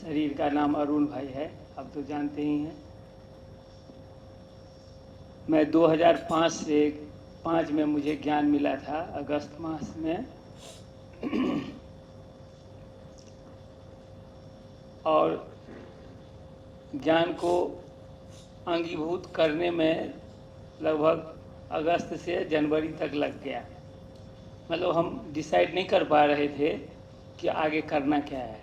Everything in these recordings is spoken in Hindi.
शरीर का नाम अरुण भाई है, आप तो जानते ही हैं। मैं 2005 से 5 में मुझे ज्ञान मिला था, अगस्त मास में। और ज्ञान को अंगीभूत करने में लगभग अगस्त से जनवरी तक लग गया। मतलब हम डिसाइड नहीं कर पा रहे थे कि आगे करना क्या है।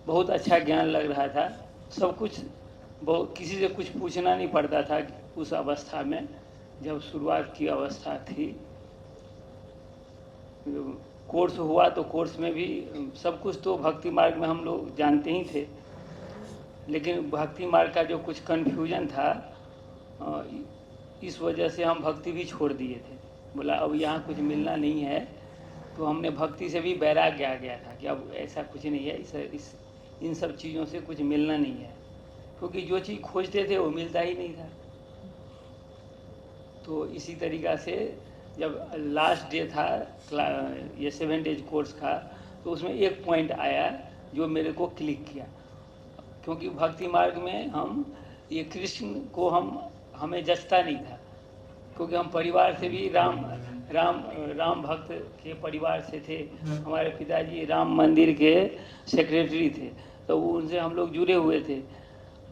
बहुत अच्छा ज्ञान लग रहा था, सब कुछ, बहुत किसी से कुछ पूछना नहीं पड़ता था उस अवस्था में, जब शुरुआत की अवस्था थी। कोर्स हुआ तो कोर्स में भी सब कुछ तो भक्ति मार्ग में हम लोग जानते ही थे, लेकिन भक्ति मार्ग का जो कुछ कन्फ्यूजन था, इस वजह से हम भक्ति भी छोड़ दिए थे। बोला अब यहाँ कुछ मिलना नहीं है, तो हमने भक्ति से भी वैराग्य आ गया था कि अब ऐसा कुछ नहीं है, इन सब चीज़ों से कुछ मिलना नहीं है, क्योंकि जो चीज़ खोजते थे वो मिलता ही नहीं था। तो इसी तरीक़ा से जब लास्ट डे था ये 7 डेज कोर्स का, तो उसमें एक पॉइंट आया जो मेरे को क्लिक किया, क्योंकि भक्ति मार्ग में हम ये कृष्ण को हमें जचता नहीं था, क्योंकि हम परिवार से भी राम भक्त के परिवार से थे। हमारे पिताजी राम मंदिर के सेक्रेटरी थे, तो उनसे हम लोग जुड़े हुए थे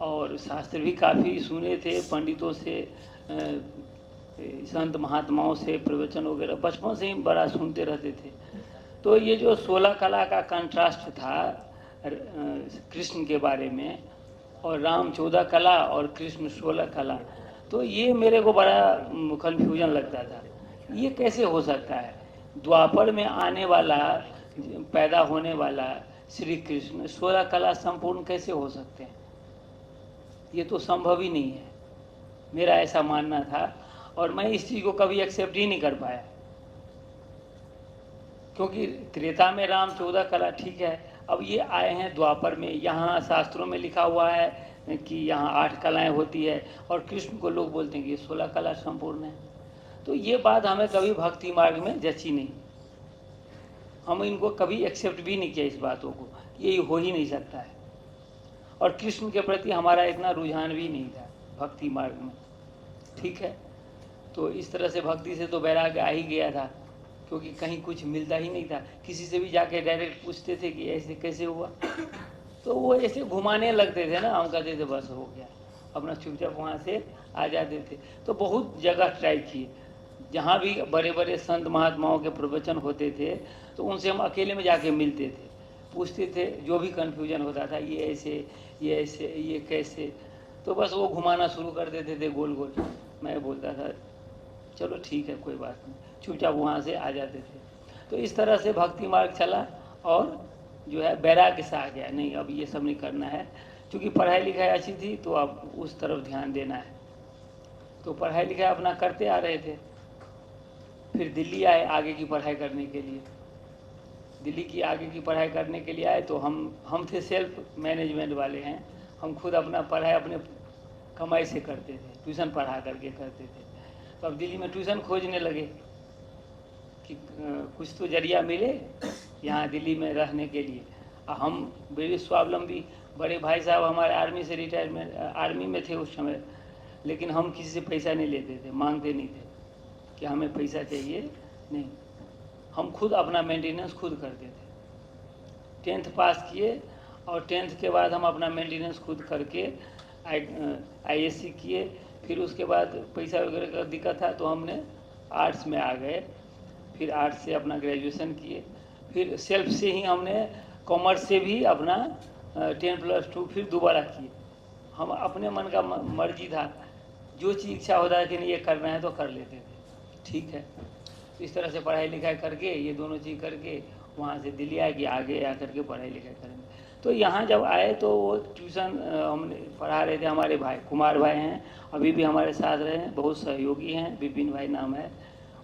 और शास्त्र भी काफ़ी सुने थे पंडितों से, संत महात्माओं से प्रवचन वगैरह बचपन से ही बड़ा सुनते रहते थे। तो ये जो 16 कला का कंट्रास्ट था कृष्ण के बारे में, और राम 14 कला और कृष्ण 16 कला, तो ये मेरे को बड़ा कन्फ्यूजन लगता था, ये कैसे हो सकता है। द्वापर में आने वाला, पैदा होने वाला श्री कृष्ण 16 कला संपूर्ण कैसे हो सकते हैं, ये तो संभव ही नहीं है, मेरा ऐसा मानना था। और मैं इस चीज़ को कभी एक्सेप्ट ही नहीं कर पाया, क्योंकि त्रेता में राम 14 कला ठीक है, अब ये आए हैं द्वापर में, यहाँ शास्त्रों में लिखा हुआ है कि यहाँ 8 कलाएं होती है, और कृष्ण को लोग बोलते हैं कि 16 कला संपूर्ण है। तो ये बात हमें कभी भक्ति मार्ग में जची नहीं, हम इनको कभी एक्सेप्ट भी नहीं किया इस बातों को, ये हो ही नहीं सकता है। और कृष्ण के प्रति हमारा इतना रुझान भी नहीं था भक्ति मार्ग में, ठीक है। तो इस तरह से भक्ति से तो वैराग्य आ ही गया था, क्योंकि कहीं कुछ मिलता ही नहीं था। किसी से भी जाके डायरेक्ट पूछते थे कि ऐसे कैसे हुआ, तो वो ऐसे घुमाने लगते थे ना, हम कहते थे बस हो गया, अपना चुपचाप वहाँ से आ जाते थे। तो बहुत जगह ट्राई किए, जहाँ भी बड़े बड़े संत महात्माओं के प्रवचन होते थे तो उनसे हम अकेले में जाके मिलते थे, पूछते थे, जो भी कन्फ्यूजन होता था, ये ऐसे, ये कैसे, तो बस वो घुमाना शुरू कर देते थे गोल गोल। मैं बोलता था चलो ठीक है, कोई बात नहीं, चुपचाप वहाँ से आ जाते थे। तो इस तरह से भक्ति मार्ग चला, और जो है वैराग्य से आ गया, नहीं अब ये सब नहीं करना है, क्योंकि पढ़ाई लिखाई अच्छी थी तो अब उस तरफ ध्यान देना है। तो पढ़ाई लिखाई अपना करते आ रहे थे। फिर दिल्ली आए आगे की पढ़ाई करने के लिए। दिल्ली की आगे की पढ़ाई करने के लिए आए तो हम थे सेल्फ मैनेजमेंट वाले हैं, हम खुद अपना पढ़ाई अपने कमाई से करते थे, ट्यूशन पढ़ा करके करते थे। तो अब दिल्ली में ट्यूशन खोजने लगे कि कुछ तो जरिया मिले यहाँ दिल्ली में रहने के लिए। हम बड़े स्वावलंबी, बड़े भाई साहब हमारे आर्मी से रिटायरमेंट, आर्मी में थे उस समय, लेकिन हम किसी से पैसा नहीं लेते थे, मांगते नहीं थे कि हमें पैसा चाहिए, नहीं, हम खुद अपना मेंटेनेंस खुद करते थे। 10th पास किए और 10th के बाद हम अपना मेंटेनेंस खुद करके ISC किए। फिर उसके बाद पैसा वगैरह का दिक्कत था तो हमने आर्ट्स में आ गए, फिर आर्ट्स से अपना ग्रेजुएशन किए, फिर सेल्फ से ही हमने कॉमर्स से भी अपना 10+2 फिर दोबारा किए। हम अपने मन का मर्जी था, जो चीज़ इच्छा होता है कि नहीं ये करना है तो कर लेते थे, ठीक है। इस तरह से पढ़ाई लिखाई करके, ये दोनों चीज़ करके वहाँ से दिल्ली आए कि आगे आकर के पढ़ाई लिखाई करेंगे। तो यहाँ जब आए तो वो ट्यूशन हमने पढ़ा रहे थे, हमारे भाई कुमार भाई हैं, अभी भी हमारे साथ रहे हैं, बहुत सहयोगी हैं, विपिन भाई नाम है,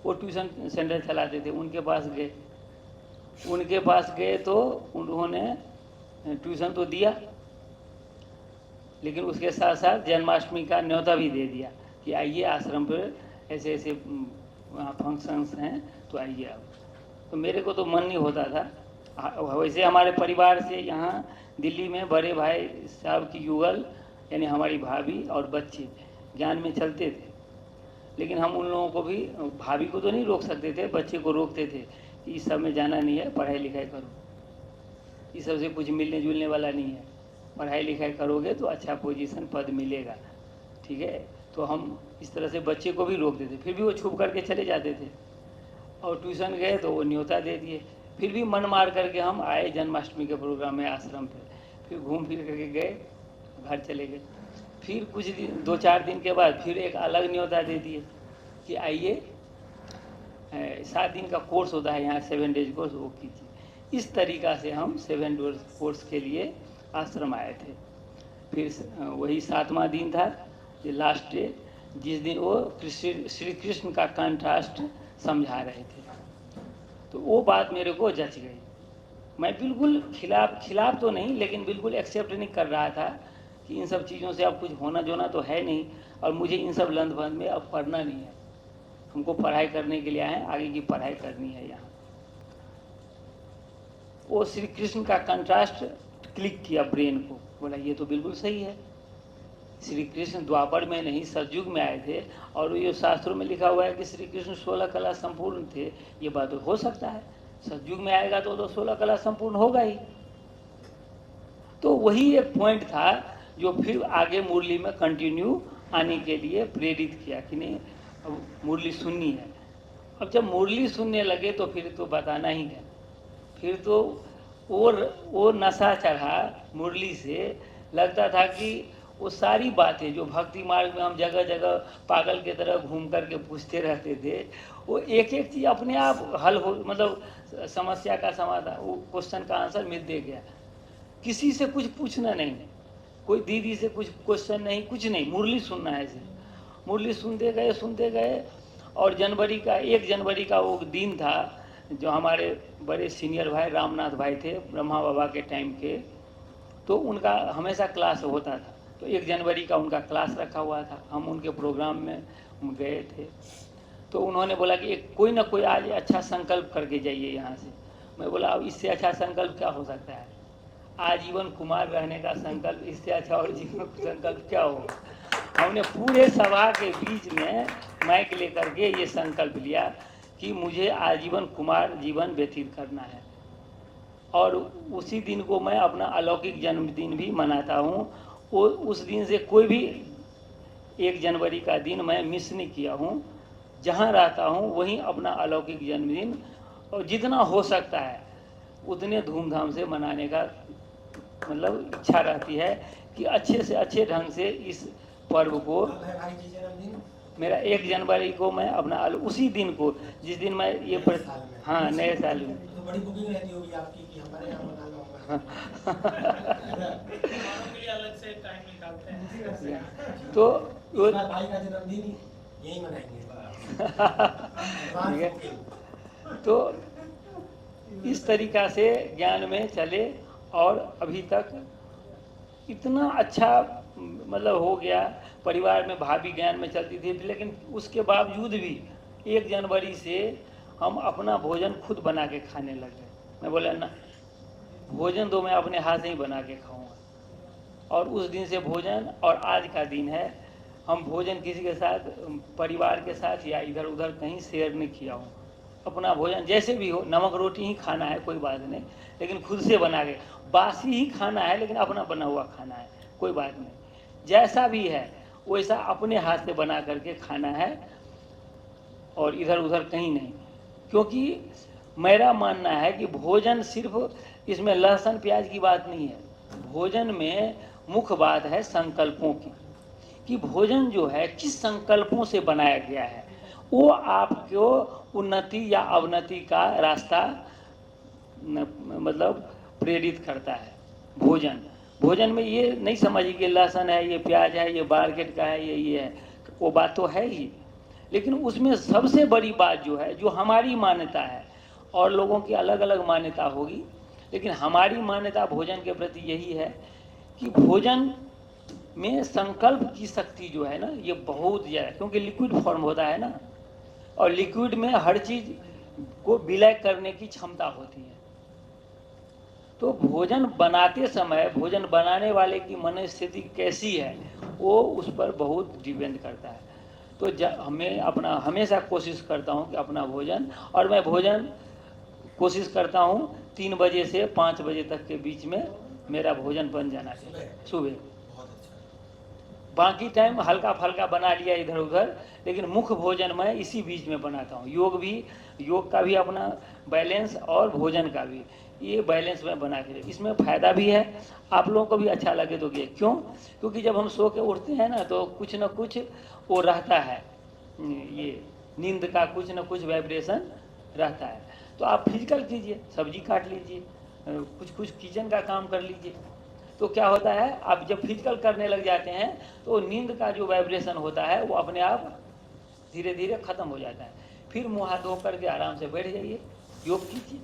वो ट्यूशन सेंटर चलाते थे। उनके पास गए तो उन्होंने ट्यूशन तो दिया, लेकिन उसके साथ साथ जन्माष्टमी का न्योता भी दे दिया कि आइए आश्रम पर, ऐसे ऐसे वहाँ फंक्शंस हैं तो आइए आप। तो मेरे को तो मन नहीं होता था, वैसे हमारे परिवार से यहाँ दिल्ली में बड़े भाई साहब की युगल यानी हमारी भाभी और बच्चे ज्ञान में चलते थे, लेकिन हम उन लोगों को भी, भाभी को तो नहीं रोक सकते थे, बच्चे को रोकते थे कि इस सब में जाना नहीं है, पढ़ाई लिखाई करो, इस सब से कुछ मिलने जुलने वाला नहीं है, पढ़ाई लिखाई करोगे तो अच्छा पोजीशन पद मिलेगा, ठीक है। तो हम इस तरह से बच्चे को भी रोक देते, फिर भी वो छुप करके चले जाते थे। और ट्यूशन गए तो वो न्योता दे दिए, फिर भी मन मार करके हम आए जन्माष्टमी के प्रोग्राम में आश्रम पे, फिर घूम फिर करके गए, घर चले गए। फिर कुछ दिन, 2-4 दिन के बाद फिर एक अलग न्योता दे दिए कि आइए, 7 दिन का कोर्स होता है यहाँ, 7 डेज कोर्स, वो कीजिए। इस तरीक़ा से हम 7 डेज कोर्स के लिए आश्रम आए थे। फिर वही 7वां दिन था, ये लास्ट डे, जिस दिन वो श्री कृष्ण का कंट्रास्ट समझा रहे थे। तो वो बात मेरे को जच गई। मैं बिल्कुल खिलाफ तो नहीं, लेकिन बिल्कुल एक्सेप्ट नहीं कर रहा था कि इन सब चीज़ों से अब कुछ होना जोना तो है नहीं, और मुझे इन सब लंध भंध में अब पढ़ना नहीं है। हमको पढ़ाई करने के लिए आए, आगे की पढ़ाई करनी है यहाँ। वो श्री कृष्ण का कंट्रास्ट क्लिक किया ब्रेन को, बोला ये तो बिल्कुल सही है। श्री कृष्ण द्वापर में नहीं सतयुग में आए थे, और ये शास्त्रों में लिखा हुआ है कि श्री कृष्ण 16 कला संपूर्ण थे। ये बात तो हो सकता है, सतयुग में आएगा तो 16 कला संपूर्ण होगा ही। तो वही एक पॉइंट था जो फिर आगे मुरली में कंटिन्यू आने के लिए प्रेरित किया कि नहीं, अब मुरली सुननी है। अब जब मुरली सुनने लगे तो फिर तो बताना ही है, फिर तो वो नशा चढ़ा मुरली से। लगता था कि वो सारी बातें जो भक्ति मार्ग में हम जगह जगह पागल के तरह घूम करके पूछते रहते थे, वो एक एक चीज़ अपने आप हल हो, मतलब समस्या का समाधान, वो क्वेश्चन का आंसर मिल दे गया। किसी से कुछ पूछना नहीं, कोई दीदी से कुछ क्वेश्चन नहीं, कुछ नहीं, मुरली सुनना है सिर्फ। मुरली सुनते गए। और 1 जनवरी का वो दिन था, जो हमारे बड़े सीनियर भाई रामनाथ भाई थे, ब्रह्मा बाबा के टाइम के, तो उनका हमेशा क्लास होता था। तो 1 जनवरी का उनका क्लास रखा हुआ था, हम उनके प्रोग्राम में गए थे। तो उन्होंने बोला कि कोई ना कोई आज अच्छा संकल्प करके जाइए यहाँ से। मैं बोला अब इससे अच्छा संकल्प क्या हो सकता है, आजीवन कुमार रहने का संकल्प, इससे अच्छा और जीवन संकल्प क्या होगा। हमने पूरे सभा के बीच में माइक लेकर के ये संकल्प लिया कि मुझे आजीवन कुमार जीवन व्यतीत करना है, और उसी दिन को मैं अपना अलौकिक जन्मदिन भी मनाता हूँ। वो उस दिन से कोई भी 1 जनवरी का दिन मैं मिस नहीं किया हूँ। जहाँ रहता हूँ वहीं अपना अलौकिक जन्मदिन, और जितना हो सकता है उतने धूमधाम से मनाने का मतलब इच्छा रहती है कि अच्छे से अच्छे ढंग से इस पर्व को। मेरा 1 जनवरी को मैं अपना उसी दिन को, जिस दिन मैं ये हाँ, नए साल में तो बड़ी बुकिंग रहती होगी आपकी कि हमारे यहाँ मना लो। अलग से टाइम निकालते हैं। तो भाई का जन्मदिन यही मनाएंगे। ठीक है। तो इस तरीका से ज्ञान में चले, और अभी तक इतना अच्छा मतलब हो गया। परिवार में भाभी ज्ञान में चलती थी, लेकिन उसके बावजूद भी 1 जनवरी से हम अपना भोजन खुद बना के खाने लगे। मैं बोला ना, भोजन तो मैं अपने हाथ से ही बना के खाऊंगा। और उस दिन से भोजन, और आज का दिन है, हम भोजन किसी के साथ, परिवार के साथ या इधर उधर कहीं शेयर नहीं किया हूँ। अपना भोजन जैसे भी हो, नमक रोटी ही खाना है कोई बात नहीं, लेकिन खुद से बना के, बासी ही खाना है लेकिन अपना बना हुआ खाना है, कोई बात नहीं। जैसा भी है वैसा अपने हाथ से बना करके खाना है, और इधर उधर कहीं नहीं। क्योंकि मेरा मानना है कि भोजन सिर्फ इसमें लहसुन प्याज की बात नहीं है, भोजन में मुख्य बात है संकल्पों की, कि भोजन जो है किस संकल्पों से बनाया गया है, वो आपको उन्नति या अवनति का रास्ता मतलब प्रेरित करता है। भोजन में ये नहीं समझिए कि लहसुन है, ये प्याज है, ये मार्केट का है, ये है, वो बात तो है ही, लेकिन उसमें सबसे बड़ी बात जो है, जो हमारी मान्यता है, और लोगों की अलग अलग मान्यता होगी, लेकिन हमारी मान्यता भोजन के प्रति यही है कि भोजन में संकल्प की शक्ति जो है ना, ये बहुत ज़्यादा, क्योंकि लिक्विड फॉर्म होता है ना, और लिक्विड में हर चीज़ को विलय करने की क्षमता होती है। तो भोजन बनाते समय भोजन बनाने वाले की मनस्थिति कैसी है वो उस पर बहुत डिपेंड करता है। तो हमें अपना हमेशा कोशिश करता हूँ कि अपना भोजन, और मैं भोजन कोशिश करता हूँ 3 बजे से 5 बजे तक के बीच में मेरा भोजन बन जाना चाहिए सुबह। बाकी टाइम हल्का फल्का बना लिया इधर उधर, लेकिन मुख्य भोजन मैं इसी बीच में बनाता हूँ। योग का भी अपना बैलेंस और भोजन का भी ये बैलेंस में बना के, इसमें फ़ायदा भी है, आप लोगों को भी अच्छा लगे तो ये क्यों, क्योंकि जब हम सो के उठते हैं ना तो कुछ न कुछ वो रहता है, ये नींद का कुछ न कुछ वाइब्रेशन रहता है। तो आप फिजिकल कीजिए, सब्जी काट लीजिए, कुछ किचन का काम कर लीजिए, तो क्या होता है आप जब फिजिकल करने लग जाते हैं तो नींद का जो वाइब्रेशन होता है वो अपने आप धीरे धीरे ख़त्म हो जाता है। फिर मुँह हाथ धो करके आराम से बैठ जाइए, योग कीजिए।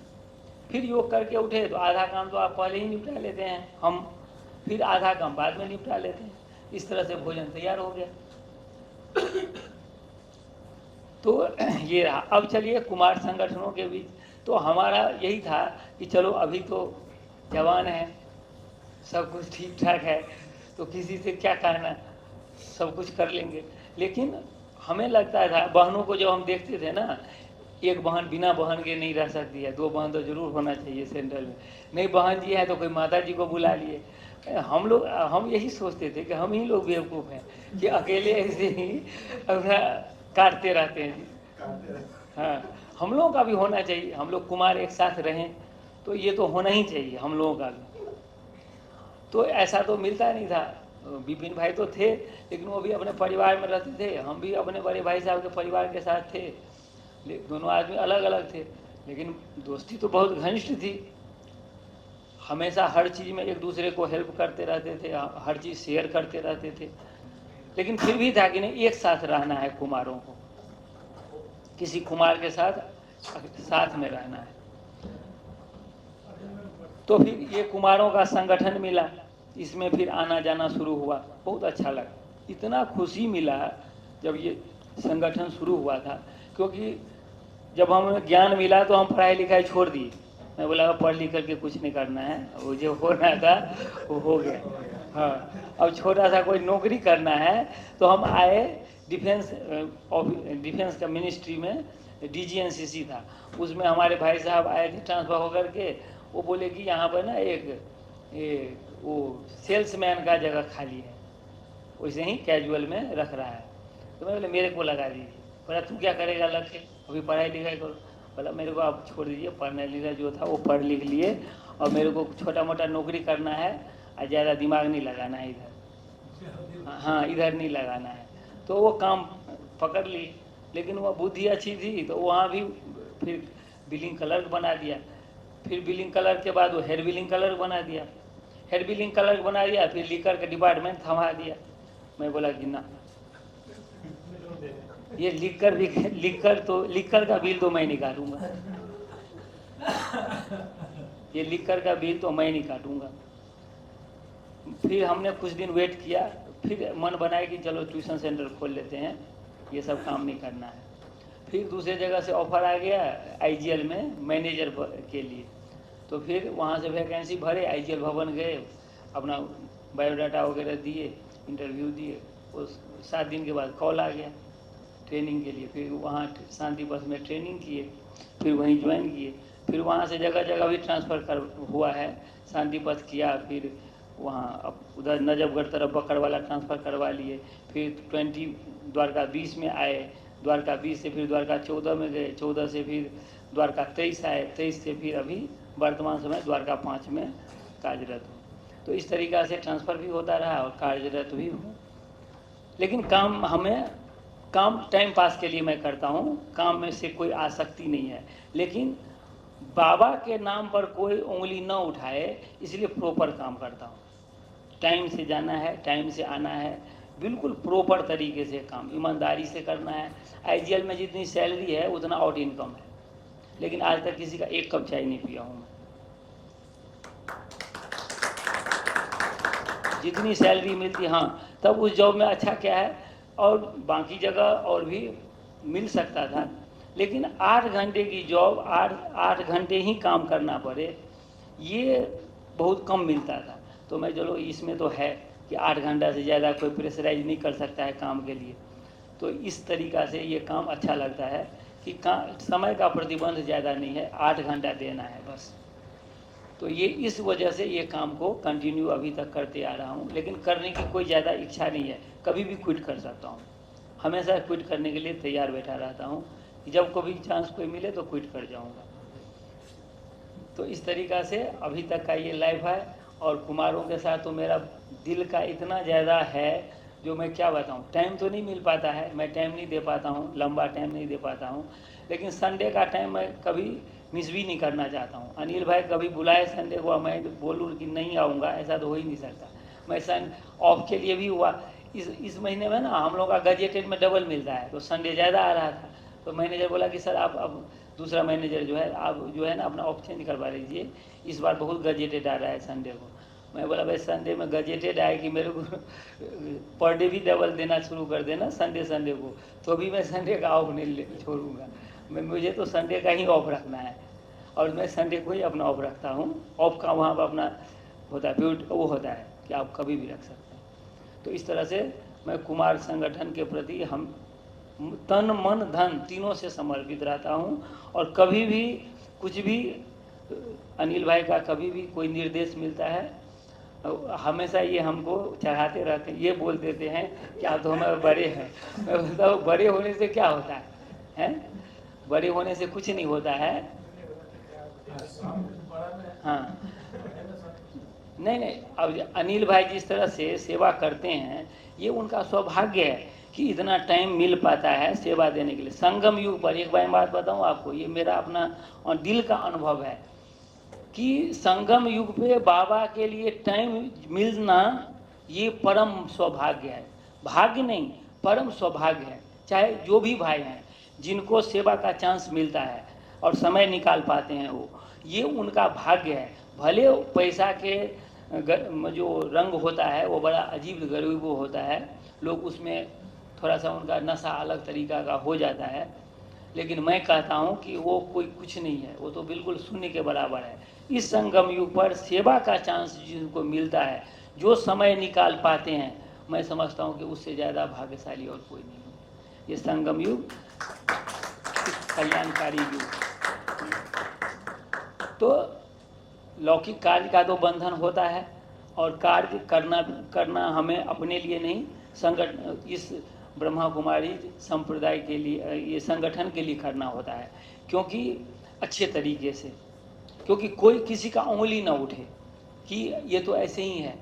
फिर योग करके उठे तो आधा काम तो आप पहले ही निपटा लेते हैं, हम फिर आधा काम बाद में निपटा लेते हैं। इस तरह से भोजन तैयार हो गया। तो ये रहा। अब चलिए कुमार संगठनों के बीच, तो हमारा यही था कि चलो अभी तो जवान है, सब कुछ ठीक ठाक है, तो किसी से क्या कहना, सब कुछ कर लेंगे। लेकिन हमें लगता था, बहनों को जब हम देखते थे ना, एक बहन बिना बहन के नहीं रह सकती है, 2 बहन तो जरूर होना चाहिए सेंटर में। नहीं बहन जी है तो कोई माता जी को बुला लिए। हम यही सोचते थे कि हम ही लोग बेवकूफ़ हैं कि अकेले ऐसे ही अपना काटते रहते हैं जी। हाँ, हम लोगों का भी होना चाहिए, हम लोग कुमार एक साथ रहें तो ये तो होना ही चाहिए हम लोगों का भी। तो ऐसा तो मिलता नहीं था। विपिन भाई तो थे, लेकिन वो भी अपने परिवार में रहते थे, हम भी अपने बड़े भाई साहब के परिवार के साथ थे, दोनों आदमी अलग अलग थे, लेकिन दोस्ती तो बहुत घनिष्ठ थी। हमेशा हर चीज़ में एक दूसरे को हेल्प करते रहते थे, हर चीज़ शेयर करते रहते थे। लेकिन फिर भी था कि नहीं, एक साथ रहना है कुमारों को, किसी कुमार के साथ में रहना है। तो फिर ये कुमारों का संगठन मिला, इसमें फिर आना जाना शुरू हुआ, बहुत अच्छा लगा। इतना खुशी मिला जब ये संगठन शुरू हुआ था, क्योंकि जब हमें ज्ञान मिला तो हम पढ़ाई लिखाई छोड़ दी। मैं बोला पढ़ लिख करके कुछ नहीं करना है, वो जो होना था वो हो गया। हाँ, अब छोटा सा कोई नौकरी करना है तो हम आए डिफेंस का मिनिस्ट्री में, DGNCC था, उसमें हमारे भाई साहब आए थे ट्रांसफ़र होकर के। वो बोले कि यहाँ पर ना एक वो सेल्समैन का जगह खाली है, वैसे ही कैजुअल में रख रहा है। तो मैं बोले मेरे को लगा दीजिए। बोला तू क्या करेगा लग के, अभी पढ़ाई लिखाई करो। बोला मेरे को आप छोड़ दीजिए, पढ़ने लिखा जो था वो पढ़ लिख लिए, और मेरे को छोटा मोटा नौकरी करना है और ज़्यादा दिमाग नहीं लगाना है इधर। हाँ, इधर नहीं लगाना है। तो वो काम पकड़ ली, लेकिन वो बुद्धि अच्छी थी तो वहाँ भी फिर बिलिंग क्लर्क बना दिया। फिर बिलिंग क्लर्क के बाद वो हेड बिलिंग क्लर्क बना दिया। हेड बिलिंग क्लर्क बना दिया, फिर लिकर का डिपार्टमेंट थमा दिया। मैं बोला कि ना, ये लिखकर का बिल तो मैं नहीं काटूंगा, ये लिखकर का बिल तो मैं नहीं काटूंगा। फिर हमने कुछ दिन वेट किया, फिर मन बनाया कि चलो ट्यूशन सेंटर खोल लेते हैं, ये सब काम नहीं करना है। फिर दूसरे जगह से ऑफर आ गया IGL में मैनेजर के लिए, तो फिर वहाँ से वैकेंसी भरे, IGL भवन गए, अपना बायोडाटा वगैरह दिए, इंटरव्यू दिए। उस 7 दिन के बाद कॉल आ गया ट्रेनिंग के लिए। फिर वहाँ शांति बस में ट्रेनिंग किए, फिर वहीं ज्वाइन किए। फिर वहाँ से जगह जगह भी ट्रांसफ़र हुआ है, शांति पथ किया, फिर वहाँ अब उधर नजफगढ़ तरफ बकरवाला ट्रांसफ़र करवा लिए। फिर 20 द्वारका 20 में आए, द्वारका 20 से फिर द्वारका 14 में गए, 14 से फिर द्वारका 23 आए, 23 से फिर अभी वर्तमान समय द्वारका 5 में कार्यरत हूँ। तो इस तरीक़ा से ट्रांसफ़र भी होता रहा और कार्यरत भी हूँ। लेकिन काम टाइम पास के लिए मैं करता हूँ, काम में से कोई आसक्ति नहीं है। लेकिन बाबा के नाम पर कोई उंगली न उठाए, इसलिए प्रॉपर काम करता हूँ। टाइम से जाना है, टाइम से आना है, बिल्कुल प्रॉपर तरीके से काम ईमानदारी से करना है। IGL में जितनी सैलरी है उतना आउट इनकम है, लेकिन आज तक किसी का 1 कप चाय नहीं पिया हूँ मैं। जितनी सैलरी मिलती, हाँ, तब उस जॉब में अच्छा क्या है, और बाकी जगह और भी मिल सकता था, लेकिन 8 घंटे की जॉब, 8 घंटे ही काम करना पड़े, ये बहुत कम मिलता था। तो मैं चलो इसमें तो है कि 8 घंटा से ज़्यादा कोई प्रेशराइज नहीं कर सकता है काम के लिए। तो इस तरीक़ा से ये काम अच्छा लगता है कि समय का प्रतिबंध ज़्यादा नहीं है, 8 घंटा देना है बस। तो ये इस वजह से ये काम को कंटिन्यू अभी तक करते आ रहा हूँ, लेकिन करने की कोई ज़्यादा इच्छा नहीं है, कभी भी क्विट कर सकता हूँ। हमेशा क्विट करने के लिए तैयार बैठा रहता हूँ कि जब कभी चांस कोई मिले तो क्विट कर जाऊँगा। तो इस तरीक़ा से अभी तक का ये लाइफ है। और कुमारों के साथ तो मेरा दिल का इतना ज़्यादा है जो मैं क्या बताऊँ। टाइम तो नहीं मिल पाता है, मैं टाइम नहीं दे पाता हूँ, लंबा टाइम नहीं दे पाता हूँ, लेकिन संडे का टाइम मैं कभी मिस भी नहीं करना चाहता हूँ। अनिल भाई कभी बुलाए संडे को, मैं बोलूँ कि नहीं आऊँगा, ऐसा तो हो ही नहीं सकता। मैं सन ऑफ के लिए भी हुआ, इस महीने में ना हम लोग का गजेटेड में डबल मिलता है, तो संडे ज़्यादा आ रहा था। तो मैनेजर बोला कि सर आप अब दूसरा मैनेजर जो है आप जो है ना अपना ऑफ चेंज करवा लीजिए, इस बार बहुत गजेटेड आ रहा है संडे को। मैं बोला भाई संडे में गजेटेड आए कि मेरे को पर डे भी डबल देना शुरू कर देना संडे को, तो भी मैं संडे का ऑफ नहीं छोड़ूंगा। मुझे तो संडे का ही ऑफ रखना है, और मैं संडे को ही अपना ऑफ रखता हूँ। ऑफ का वहाँ पर अपना होता है वो होता है कि आप कभी भी रख सकते हैं। तो इस तरह से मैं कुमार संगठन के प्रति हम तन मन धन तीनों से समर्पित रहता हूँ। और कभी भी कुछ भी अनिल भाई का कभी भी कोई निर्देश मिलता है, हमेशा ये हमको चढ़ाते रहते हैं, ये बोल देते हैं कि आप तो हमारे बड़े हैं। मैं बोलता हूँ बड़े होने से क्या होता है, हैं? बड़े होने से कुछ नहीं होता है। हाँ नहीं, अब अनिल भाई जिस तरह से सेवा करते हैं, ये उनका सौभाग्य है कि इतना टाइम मिल पाता है सेवा देने के लिए। संगम युग पर एक बात बताऊं आपको, ये मेरा अपना दिल का अनुभव है कि संगम युग पे बाबा के लिए टाइम मिलना ये परम सौभाग्य है। भाग्य नहीं, परम सौभाग्य है। चाहे जो भी भाई हैं जिनको सेवा का चांस मिलता है और समय निकाल पाते हैं, वो ये उनका भाग्य है। भले पैसा के जो रंग होता है वो बड़ा अजीब गरीब होता है, लोग उसमें थोड़ा सा उनका नशा अलग तरीका का हो जाता है, लेकिन मैं कहता हूँ कि वो कोई कुछ नहीं है, वो तो बिल्कुल शून्य के बराबर है। इस संगम युग पर सेवा का चांस जिनको मिलता है, जो समय निकाल पाते हैं, मैं समझता हूँ कि उससे ज़्यादा भाग्यशाली और कोई नहीं है। ये संगम युग कल्याणकारी युग। तो लौकिक कार्य का तो बंधन होता है, और कार्य करना हमें अपने लिए नहीं, संगठन इस ब्रह्मा कुमारी संप्रदाय के लिए, ये संगठन के लिए करना होता है। क्योंकि अच्छे तरीके से, क्योंकि कोई किसी का उंगली ना उठे कि ये तो ऐसे ही है,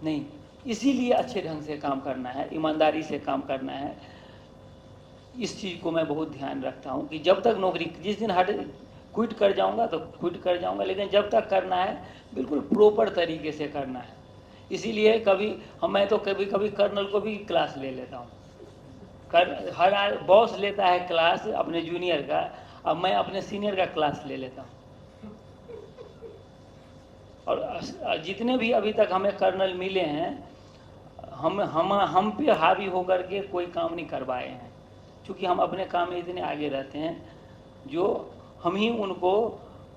नहीं, इसीलिए अच्छे ढंग से काम करना है, ईमानदारी से काम करना है। इस चीज़ को मैं बहुत ध्यान रखता हूँ कि जब तक नौकरी, जिस दिन क्विट कर जाऊँगा तो क्विट कर जाऊँगा, लेकिन जब तक करना है बिल्कुल प्रॉपर तरीके से करना है। इसीलिए मैं तो कभी कभी कर्नल को भी क्लास ले लेता हूँ। हर बॉस लेता है क्लास अपने जूनियर का, अब मैं अपने सीनियर का क्लास ले लेता हूँ। और जितने भी अभी तक हमें कर्नल मिले हैं, हम पे हावी होकर के कोई काम नहीं करवाए हैं, क्योंकि हम अपने काम में इतने आगे रहते हैं, जो हम ही उनको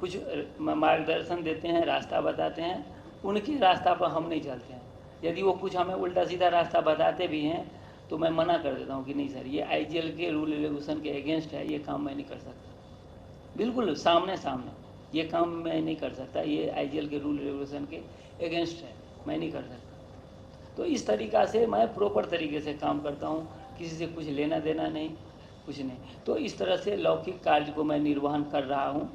कुछ मार्गदर्शन देते हैं, रास्ता बताते हैं, उनके रास्ता पर हम नहीं चलते हैं। यदि वो कुछ हमें उल्टा सीधा रास्ता बताते भी हैं तो मैं मना कर देता हूँ कि नहीं सर, ये आईजीएल के रूल रेगुलेशन के अगेंस्ट है, ये काम मैं नहीं कर सकता। बिल्कुल सामने ये काम मैं नहीं कर सकता, ये आईजीएल के रूल रेगुलेशन के अगेंस्ट है, मैं नहीं कर सकता। तो इस तरीक़ा से मैं प्रॉपर तरीके से काम करता हूँ, किसी से कुछ लेना देना नहीं, कुछ नहीं। तो इस तरह से लौकिक कार्य को मैं निर्वहन कर रहा हूँ,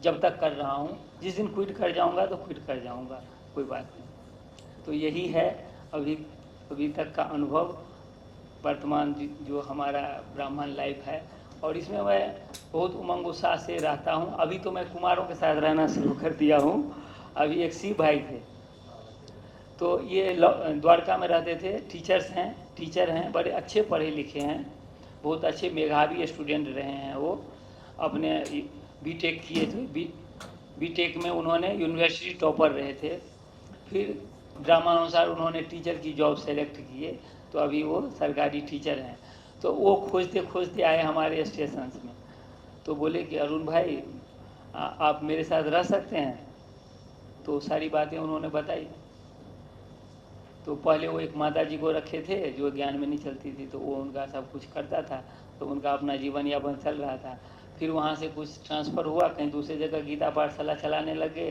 जब तक कर रहा हूँ। जिस दिन क्विट कर जाऊँगा तो क्विट कर जाऊँगा, कोई बात नहीं। तो यही है अभी तक का अनुभव, वर्तमान जो हमारा ब्राह्मण लाइफ है, और इसमें मैं बहुत उमंग उत्साह से रहता हूँ। अभी तो मैं कुमारों के साथ रहना शुरू कर दिया हूँ। अभी एक शिव भाई थे, तो ये द्वारका में रहते थे, टीचर हैं, बड़े अच्छे पढ़े लिखे हैं, बहुत अच्छे मेधावी स्टूडेंट रहे हैं। वो अपने बीटेक किए थे, बीटेक में उन्होंने यूनिवर्सिटी टॉपर रहे थे, फिर ड्रामानुसार उन्होंने टीचर की जॉब सेलेक्ट किए, तो अभी वो सरकारी टीचर हैं। तो वो खोजते खोजते आए हमारे स्टेशन में, तो बोले कि अरुण भाई आप मेरे साथ रह सकते हैं। तो सारी बातें उन्होंने बताई। तो पहले वो एक माता जी को रखे थे जो ज्ञान में नहीं चलती थी, तो वो उनका सब कुछ करता था, तो उनका अपना जीवन यापन चल रहा था। फिर वहाँ से कुछ ट्रांसफ़र हुआ, कहीं दूसरी जगह गीता पाठशाला चलाने लगे।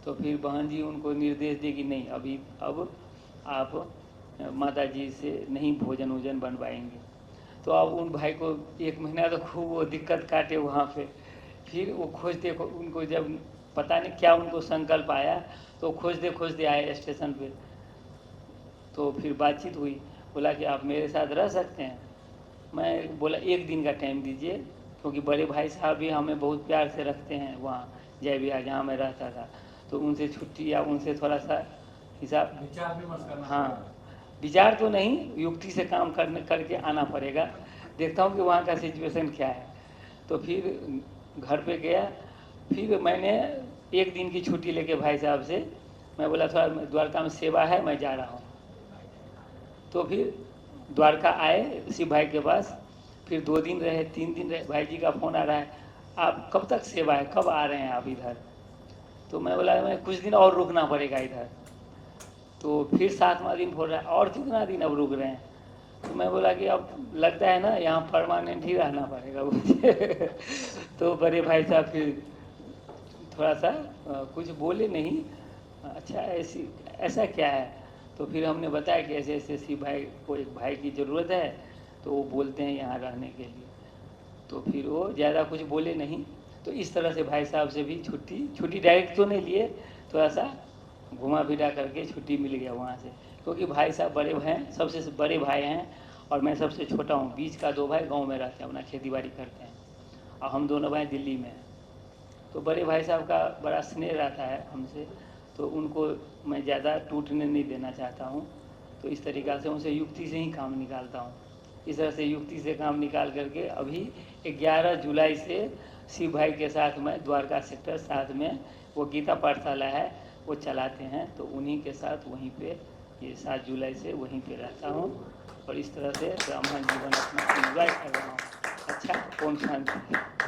तो फिर बहन जी उनको निर्देश दी कि नहीं, अभी अब आप माता जी से नहीं भोजन वोजन बनवाएंगे। तो अब उन भाई को 1 महीना तो खूब वो दिक्कत काटे वहाँ पे। फिर वो खोजते उनको जब पता नहीं क्या उनको संकल्प आया, तो खोजते खोजते आए स्टेशन पे। तो फिर बातचीत हुई, बोला कि आप मेरे साथ रह सकते हैं। मैं बोला 1 दिन का टाइम दीजिए, क्योंकि बड़े भाई साहब भी हमें बहुत प्यार से रखते हैं वहाँ जय विहार जहाँ मैं रहता था। तो उनसे छुट्टी या उनसे थोड़ा सा हिसाब विचार विमर्श करना। हाँ, विचार तो नहीं, युक्ति से काम करके आना पड़ेगा। देखता हूँ कि वहाँ का सिचुएशन क्या है। तो फिर घर पे गया। फिर मैंने 1 दिन की छुट्टी लेके भाई साहब से मैं बोला थोड़ा द्वारका में सेवा है, मैं जा रहा हूँ। तो फिर द्वारका आए शिव भाई के पास। फिर 2 दिन रहे, 3 दिन रहे। भाई जी का फ़ोन आ रहा है, आप कब तक सेवा है, कब आ रहे हैं आप इधर? तो मैं बोला मैं कुछ दिन और रुकना पड़ेगा इधर। तो फिर 7वां दिन बोल रहा है और कितना दिन अब रुक रहे हैं? तो मैं बोला कि अब लगता है ना यहाँ परमानेंट ही रहना पड़ेगा मुझे। तो बड़े भाई साहब फिर थोड़ा सा कुछ बोले नहीं, अच्छा ऐसा क्या है? तो फिर हमने बताया कि ऐसे ऐसे शिव भाई को एक भाई की ज़रूरत है, तो वो बोलते हैं यहाँ रहने के लिए। तो फिर वो ज़्यादा कुछ बोले नहीं। तो इस तरह से भाई साहब से भी छुट्टी डायरेक्ट तो नहीं लिए, थोड़ा सा घुमा फिरा करके छुट्टी मिल गया वहाँ से। क्योंकि भाई साहब बड़े भाई हैं, सबसे बड़े भाई हैं, और मैं सबसे छोटा हूँ। बीच का 2 भाई गाँव में रहते हैं, अपना खेती बाड़ी करते हैं, और हम दोनों भाई दिल्ली में हैं। तो बड़े भाई साहब का बड़ा स्नेह रहता है हमसे, तो उनको मैं ज़्यादा टूटने नहीं देना चाहता हूँ। तो इस तरीक़ा से उनसे युक्ति से ही काम निकालता हूँ। इस तरह से युक्ति से काम निकाल करके अभी 11 जुलाई से शिव भाई के साथ मैं द्वारका सेक्टर 7 में वो गीता पाठशाला है वो चलाते हैं। तो उन्हीं के साथ वहीं पे ये 7 जुलाई से वहीं पे रहता हूँ, और इस तरह से ब्राह्मण जीवन अपना एंजॉय कर रहा हूँ। अच्छा, ओम शांति।